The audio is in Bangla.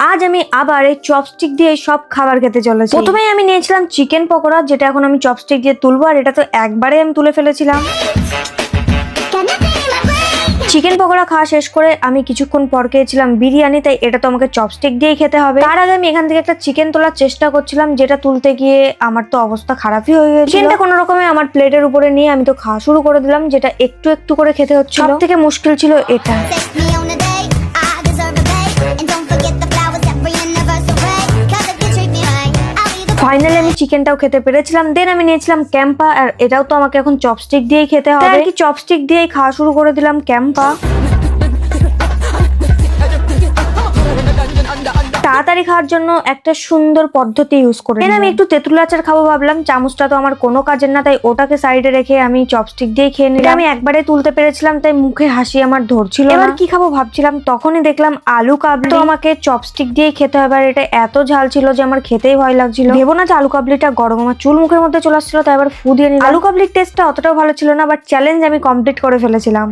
আজ আমি আবার এই চপস্টিক দিয়ে সব খাবার খেতে চলেছি। প্রথমেই আমি নিয়েছিলাম চিকেন পকোড়া, যেটা এখন আমি চপস্টিক দিয়ে তুলবো, আর এটা তো একবারে আমি তুলে ফেলেছিলাম। চিকেন পকোড়া খাওয়া শেষ করে আমি কিছুক্ষণ পর খেয়েছিলাম বিরিয়ানি, তাই এটা তো আমাকে চপস্টিক দিয়েই খেতে হবে। তার আগে আমি এখান থেকে একটা চিকেন তোলার চেষ্টা করছিলাম, যেটা তুলতে গিয়ে আমার তো অবস্থা খারাপই হয়ে গেছে। চিকেনটা কোনো রকমে আমার প্লেটের উপরে নিয়ে আমি তো খাওয়া শুরু করে দিলাম, যেটা একটু একটু করে খেতে হচ্ছিল। সব থেকে মুশকিল ছিল এটা। ফাইনালি আমি চিকেনটাও খেতে পেরেছিলাম। দেন আমি নিয়েছিলাম ক্যাম্পা, আর এটাও তো আমাকে এখন চপস্টিক দিয়েই খেতে হবে। আর কি চপস্টিক দিয়েই খাওয়া শুরু করে দিলাম ক্যাম্পা। তাড়াতাড়ি খাওয়ার জন্য একটা সুন্দর পদ্ধতি ইউজ করে আমি একটু তেঁতুল আচার খাবো ভাবলাম। চামচটা তো আমার কোনো কাজের না, তাই ওটাকে সাইডে রেখে আমি চপস্টিক দিয়ে খেয়ে নিলাম। আমি একবারে তুলতে পেরেছিলাম, তাই মুখে হাসি আমার ধরছিল। এবার কি খাবো ভাবছিলাম, তখনই দেখলাম আলু কাবলি। তো আমাকে চপস্টিক দিয়ে খেতে হবে, আর এটা এত ঝাল ছিল যে আমার খেতেই ভয় লাগছিল। ভেবো না যে আলু কাবলিটা গরম, আমার চুল মুখের মধ্যে চলে আসছিল, তাই এবার ফু দিয়ে নিলাম। আলু কাবলির টেস্টটা অতটাও ভালো ছিল না, বাট চ্যালেঞ্জ আমি কমপ্লিট করে ফেলেছিলাম।